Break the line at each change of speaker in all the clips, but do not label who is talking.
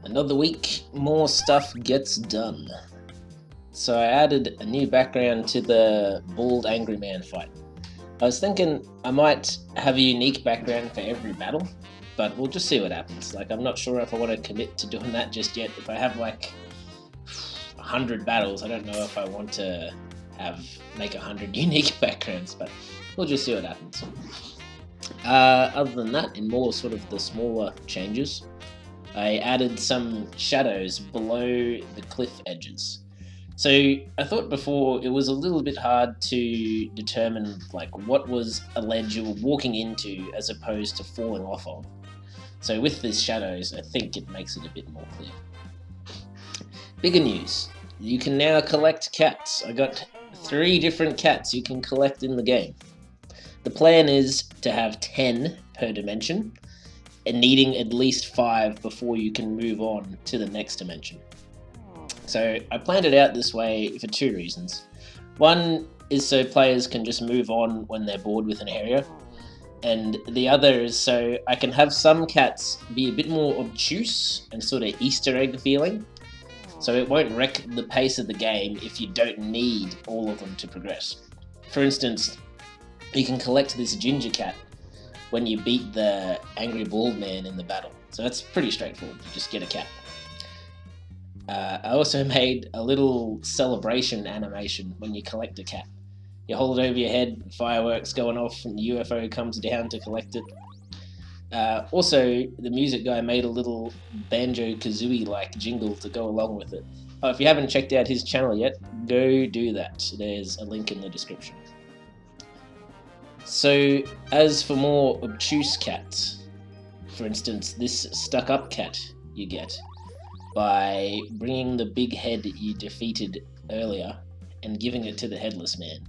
Another week, more stuff gets done. So I added a new background to the bald angry man fight. I was thinking I might have a unique background for every battle, but we'll just see what happens. Like, I'm not sure if I want to commit to doing that just yet. If I have like 100 battles, I don't know if I want to make 100 unique backgrounds, but we'll just see what happens. Other than that, in more sort of the smaller changes, I added some shadows below the cliff edges. So I thought before it was a little bit hard to determine like what was a ledge you were walking into as opposed to falling off of. So with these shadows, I think it makes it a bit more clear. Bigger news. You can now collect cats. I got 3 different cats you can collect in the game. The plan is to have 10 per dimension, and needing at least 5 before you can move on to the next dimension. So I planned it out this way for 2 reasons. One is so players can just move on when they're bored with an area, and the other is so I can have some cats be a bit more obtuse and sort of Easter egg feeling, so it won't wreck the pace of the game if you don't need all of them to progress. For instance, you can collect this ginger cat when you beat the angry bald man in the battle. So that's pretty straightforward, you just get a cat. I also made a little celebration animation when you collect a cat. You hold it over your head, fireworks going off, and the UFO comes down to collect it. Also, the music guy made a little Banjo-Kazooie-like jingle to go along with it. Oh, if you haven't checked out his channel yet, go do that. There's a link in the description. So, as for more obtuse cats, for instance, this stuck-up cat you get by bringing the big head you defeated earlier and giving it to the headless man.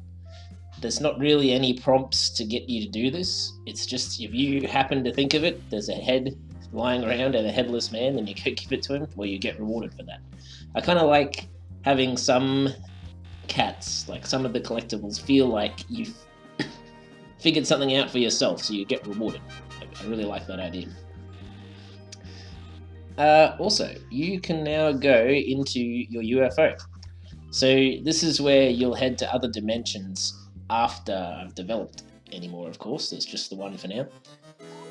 There's not really any prompts to get you to do this. It's just if you happen to think of it, there's a head lying around and a headless man, and you go give it to him, well, you get rewarded for that. I kind of like having some cats, like some of the collectibles, feel like you've figured something out for yourself, so you get rewarded. I really like that idea. Also, you can now go into your UFO. So this is where you'll head to other dimensions after I've developed any more, of course. There's just the one for now.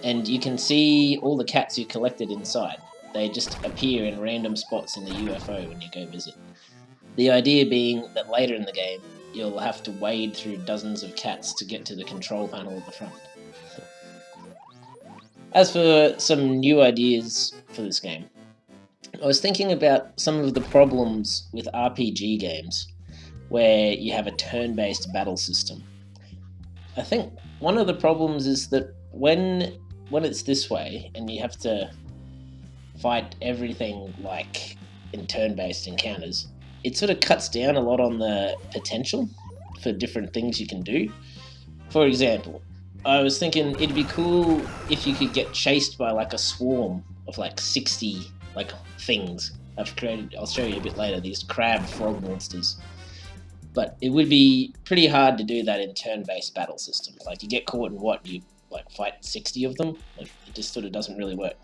And you can see all the cats you collected inside. They just appear in random spots in the UFO when you go visit. The idea being that later in the game, you'll have to wade through dozens of cats to get to the control panel at the front. As for some new ideas for this game, I was thinking about some of the problems with RPG games where you have a turn-based battle system. I think one of the problems is that when it's this way and you have to fight everything like in turn-based encounters, it sort of cuts down a lot on the potential for different things you can do. For example, I was thinking it'd be cool if you could get chased by like a swarm of like 60 like things I've created. I'll show you a bit later, these crab frog monsters. But it would be pretty hard to do that in turn-based battle systems. Like, you get caught in what, you like fight 60 of them? Like, it just sort of doesn't really work.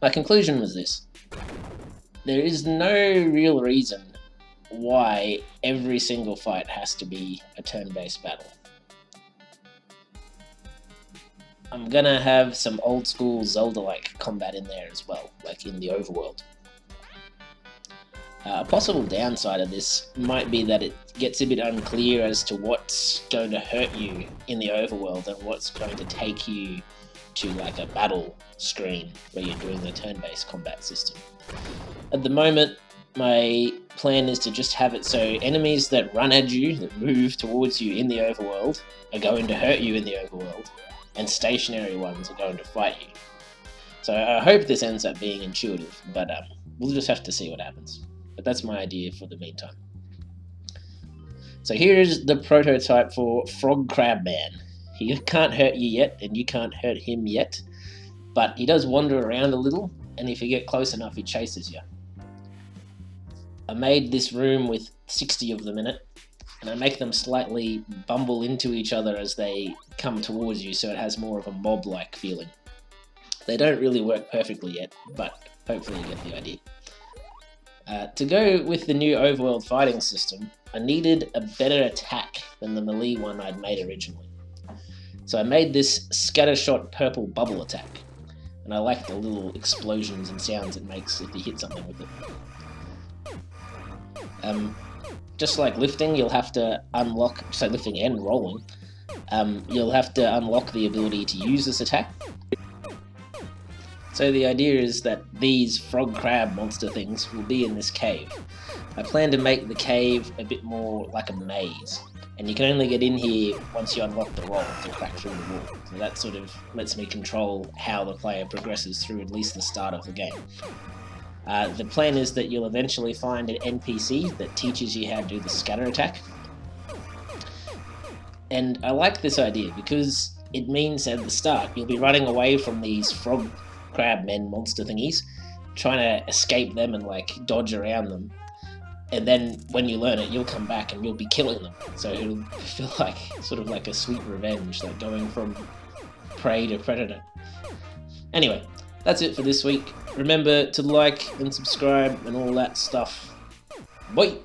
My conclusion was this. There is no real reason why every single fight has to be a turn-based battle. I'm gonna have some old school Zelda-like combat in there as well, like in the overworld. A possible downside of this might be that it gets a bit unclear as to what's going to hurt you in the overworld and what's going to take you to like a battle screen where you're doing the turn-based combat system. At the moment, my plan is to just have it so enemies that run at you, that move towards you in the overworld, are going to hurt you in the overworld, and stationary ones are going to fight you. So I hope this ends up being intuitive, but we'll just have to see what happens. But that's my idea for the meantime. So here is the prototype for Frog Crab Man. He can't hurt you yet, and you can't hurt him yet, but he does wander around a little, and if you get close enough, he chases you. I made this room with 60 of them in it, and I make them slightly bumble into each other as they come towards you, so it has more of a mob-like feeling. They don't really work perfectly yet, but hopefully you get the idea. To go with the new overworld fighting system, I needed a better attack than the melee one I'd made originally. So I made this scattershot purple bubble attack, and I like the little explosions and sounds it makes if you hit something with it. Just like lifting, you'll have to unlock, so lifting and rolling, you'll have to unlock the ability to use this attack. So the idea is that these frog crab monster things will be in this cave. I plan to make the cave a bit more like a maze, and you can only get in here once you unlock the roll to crack through the wall. So that sort of lets me control how the player progresses through at least the start of the game. The plan is that you'll eventually find an NPC that teaches you how to do the scatter attack. And I like this idea because it means at the start you'll be running away from these frog crab men monster thingies, trying to escape them and like dodge around them. And then when you learn it, you'll come back and you'll be killing them. So it'll feel like sort of like a sweet revenge, like going from prey to predator. Anyway, that's it for this week. Remember to like and subscribe and all that stuff. Bye!